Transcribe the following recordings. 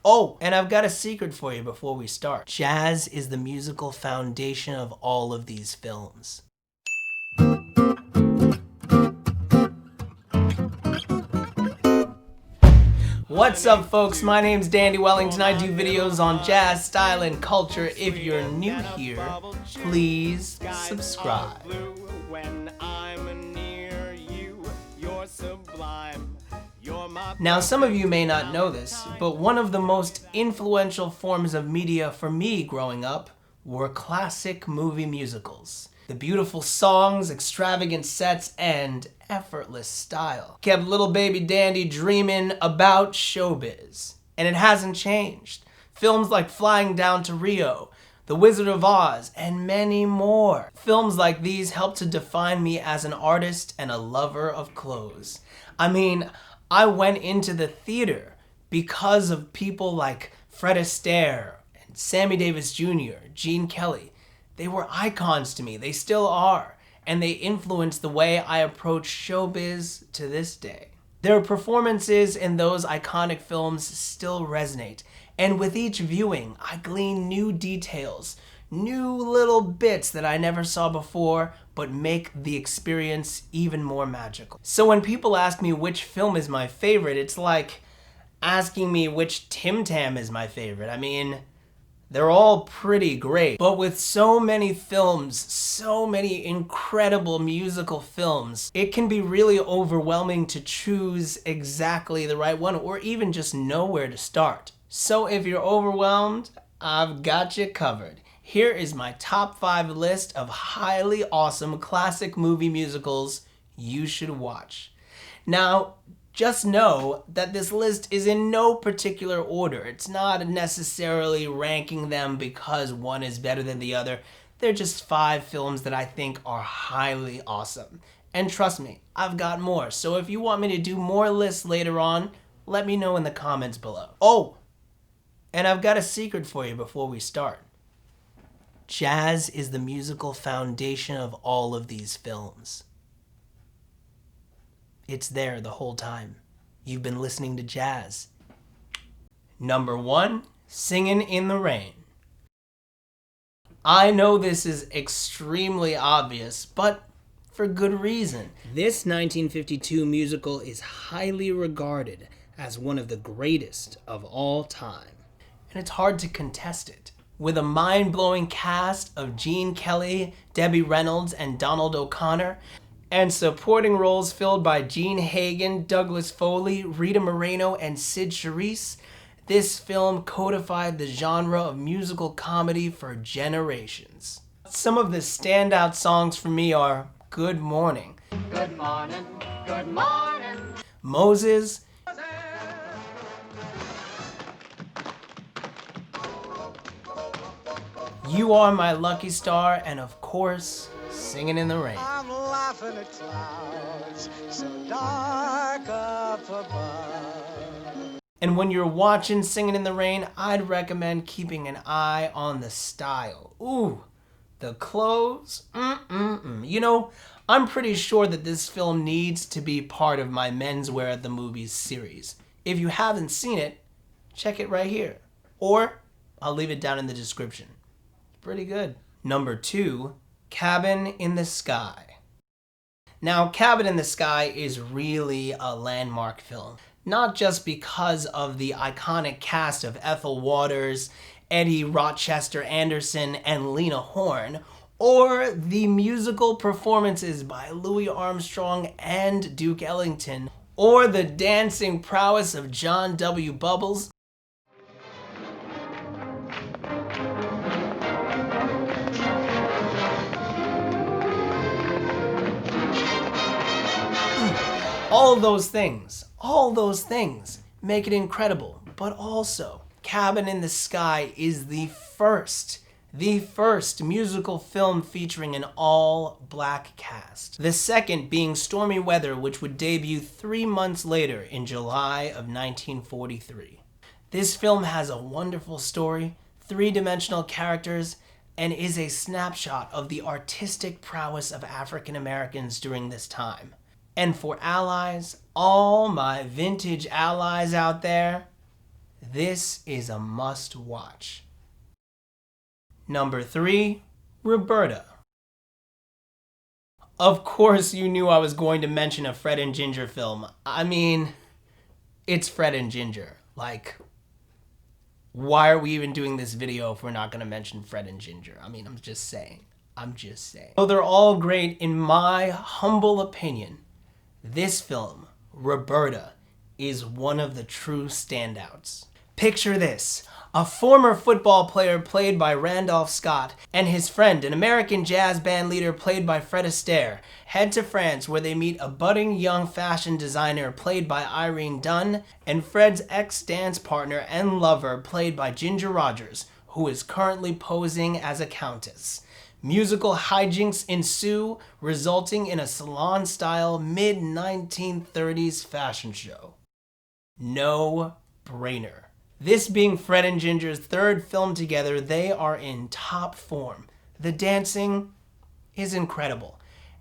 Oh, and I've got a secret for you before we start. Jazz is the musical foundation of all of these films. What's up, folks? My name's Dandy Wellington. I do videos on jazz, style, and culture. If you're new here, please subscribe. Now, some of you may not know this, but one of the most influential forms of media for me growing up were classic movie musicals. The beautiful songs, extravagant sets, and effortless style kept little baby Dandy dreaming about showbiz. And it hasn't changed. Films like Flying Down to Rio, The Wizard of Oz, and many more. Films like these helped to define me as an artist and a lover of clothes. I mean, I went into the theater because of people like Fred Astaire and Sammy Davis Jr., Gene Kelly. They were icons to me. They still are. And they influenced the way I approach showbiz to this day. Their performances in those iconic films still resonate. And with each viewing, I glean new details, new little bits that I never saw before, but make the experience even more magical. So when people ask me which film is my favorite, it's like asking me which Tim Tam is my favorite. I mean, they're all pretty great, but with so many films, so many incredible musical films, it can be really overwhelming to choose exactly the right one or even just know where to start. So if you're overwhelmed, I've got you covered. Here is my top 5 list of highly awesome classic movie musicals you should watch. Now, just know that this list is in no particular order. It's not necessarily ranking them because one is better than the other. They're just 5 films that I think are highly awesome. And trust me, I've got more. So if you want me to do more lists later on, let me know in the comments below. Oh, and I've got a secret for you before we start. Jazz is the musical foundation of all of these films. It's there the whole time. You've been listening to jazz. Number 1, Singin' in the Rain. I know this is extremely obvious, but for good reason. This 1952 musical is highly regarded as one of the greatest of all time. And it's hard to contest it. With a mind-blowing cast of Gene Kelly, Debbie Reynolds, and Donald O'Conner, and supporting roles filled by Jean Hagen, Douglas Fowley, Rita Moreno, and Sid Charisse, this film codified the genre of musical comedy for generations. Some of the standout songs for me are Good Morning, Good morning, good morning, Moses, You Are My Lucky Star, and of course, Singin' in the Rain. I'm laughing at clouds so dark up above. And when you're watching Singin' in the Rain, I'd recommend keeping an eye on the style. Ooh, the clothes, You know, I'm pretty sure that this film needs to be part of my Menswear at the Movies series. If you haven't seen it, check it right here. Or I'll leave it down in the description. Pretty good. Number 2, Cabin in the Sky. Now, Cabin in the Sky is really a landmark film. Not just because of the iconic cast of Ethel Waters, Eddie Rochester Anderson, and Lena Horne, or the musical performances by Louis Armstrong and Duke Ellington, or the dancing prowess of John W. Bubbles. All those things make it incredible, but also Cabin in the Sky is the first musical film featuring an all-black cast. The second being Stormy Weather, which would debut 3 months later in July of 1943. This film has a wonderful story, 3-dimensional characters, and is a snapshot of the artistic prowess of African Americans during this time. And for allies, all my vintage allies out there, This is a must-watch. Number 3, Roberta. Of course you knew I was going to mention a Fred and Ginger film. I mean, it's Fred and Ginger. Like, why are we even doing this video if we're not going to mention Fred and Ginger? I mean, I'm just saying. So they're all great. In my humble opinion, this film, Roberta, is one of the true standouts. Picture this. A former football player played by Randolph Scott and his friend, an American jazz band leader played by Fred Astaire, head to France where they meet a budding young fashion designer played by Irene Dunne and Fred's ex-dance partner and lover played by Ginger Rogers, who is currently posing as a countess. Musical hijinks ensue, resulting in a salon-style mid-1930s fashion show. No brainer. This being Fred and Ginger's third film together, they are in top form. The dancing is incredible.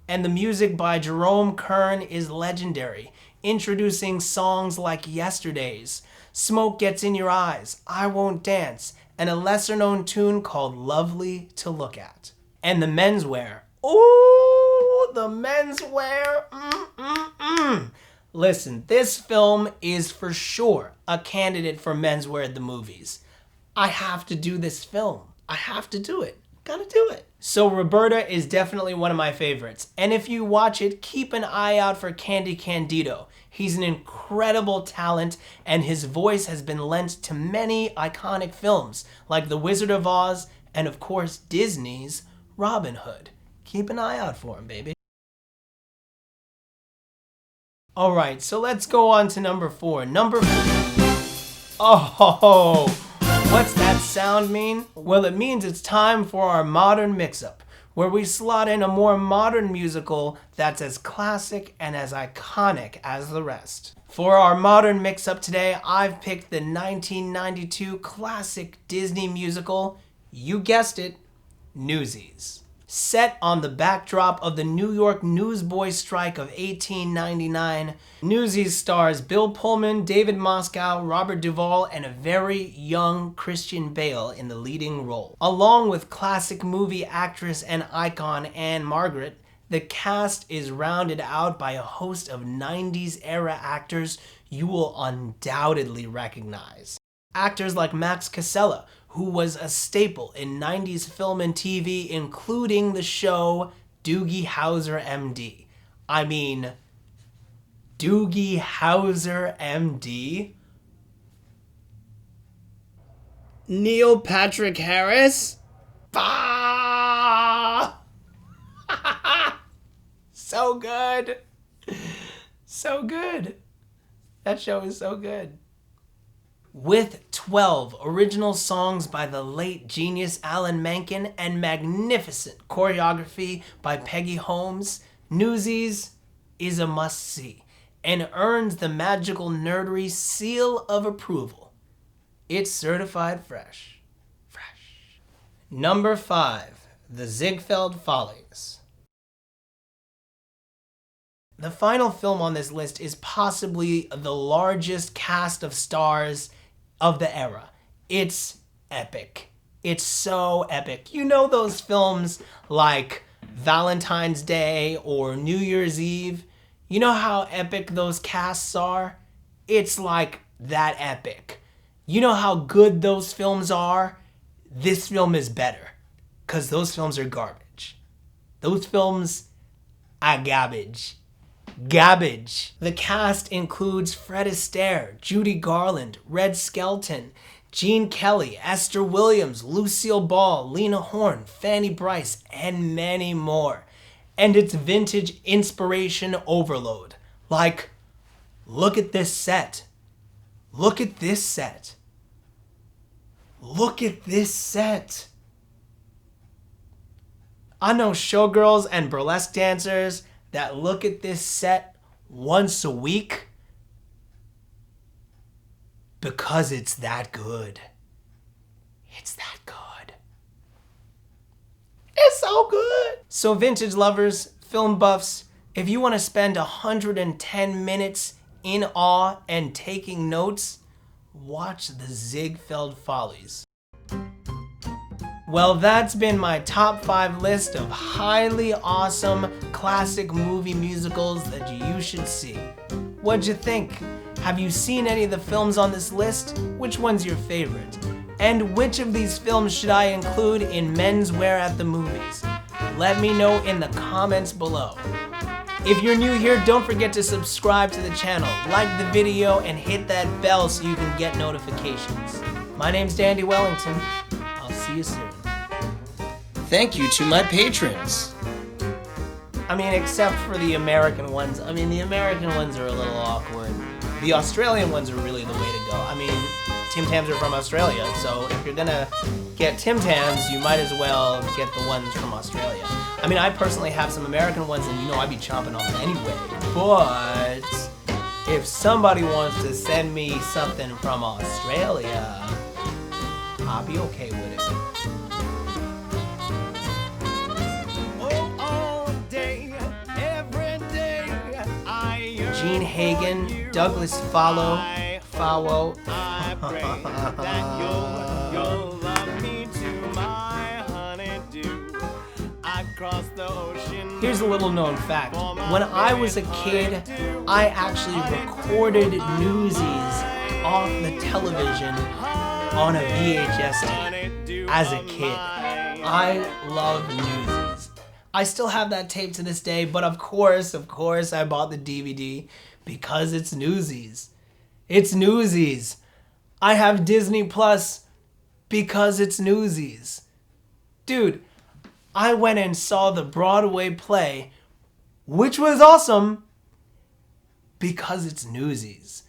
And the music by Jerome Kern is legendary, introducing songs like Yesterday's, Smoke Gets in Your Eyes, I Won't Dance, and a lesser-known tune called Lovely to Look At. And the Menswear. Ooh, the Menswear. Listen, this film is for sure a candidate for Menswear at the movies. I have to do this film. I have to do it. Gotta do it. So Roberta is definitely one of my favorites. And if you watch it, keep an eye out for Candy Candido. He's an incredible talent, and his voice has been lent to many iconic films, like The Wizard of Oz, and of course Disney's Robin Hood. Keep an eye out for him, baby. Alright, so let's go on to number 4. Number 4. Oh, what's that sound mean? Well, it means it's time for our modern mix-up, where we slot in a more modern musical that's as classic and as iconic as the rest. For our modern mix-up today, I've picked the 1992 classic Disney musical, you guessed it, Newsies. Set on the backdrop of the New York newsboy strike of 1899, Newsies stars Bill Pullman, David Moscow, Robert Duvall, and a very young Christian Bale in the leading role. Along with classic movie actress and icon Anne Margaret, the cast is rounded out by a host of 90s era actors you will undoubtedly recognize. Actors like Max Casella, who was a staple in 90s film and TV, including the show Doogie Howser MD. I mean, Doogie Howser MD? Neil Patrick Harris? Bah! So good. So good. That show is so good. With 12 original songs by the late genius Alan Menken and magnificent choreography by Peggy Holmes, Newsies is a must-see and earns the magical nerdery seal of approval. It's certified fresh. Number 5, The Ziegfeld Follies. The final film on this list is possibly the largest cast of stars of the era. It's epic. It's so epic. You know those films like Valentine's Day or New Year's Eve? You know how epic those casts are? It's like that epic. You know how good those films are? This film is better, because those films are garbage. Those films are garbage. Garbage. The cast includes Fred Astaire, Judy Garland, Red Skelton, Gene Kelly, Esther Williams, Lucille Ball, Lena Horne, Fanny Brice, and many more. And it's vintage inspiration overload. Like, look at this set. Look at this set. Look at this set. I know showgirls and burlesque dancers that look at this set once a week because it's that good. It's that good. It's so good. So vintage lovers, film buffs, if you want to spend 110 minutes in awe and taking notes, watch the Ziegfeld Follies. Well, that's been my top 5 list of highly awesome classic movie musicals that you should see. What'd you think? Have you seen any of the films on this list? Which one's your favorite? And which of these films should I include in Menswear at the Movies? Let me know in the comments below. If you're new here, don't forget to subscribe to the channel, like the video, and hit that bell so you can get notifications. My name's Dandy Wellington. I'll see you soon. Thank you to my patrons. I mean, except for the American ones. I mean, the American ones are a little awkward. The Australian ones are really the way to go. I mean, Tim Tams are from Australia, so if you're gonna get Tim Tams, you might as well get the ones from Australia. I mean, I personally have some American ones, and you know I'd be chomping on them anyway. But if somebody wants to send me something from Australia, I'll be okay with it. Jean Hagen, Douglas Fowley. I pray that you'll love me to my honeydew. I've crossed the ocean. Here's a little known fact. When I was a kid, I actually recorded Newsies off the television on a VHS tape as a kid. I love Newsies. I still have that tape to this day, but of course, I bought the DVD because it's Newsies. It's Newsies. I have Disney Plus because it's Newsies. Dude, I went and saw the Broadway play, which was awesome, because it's Newsies.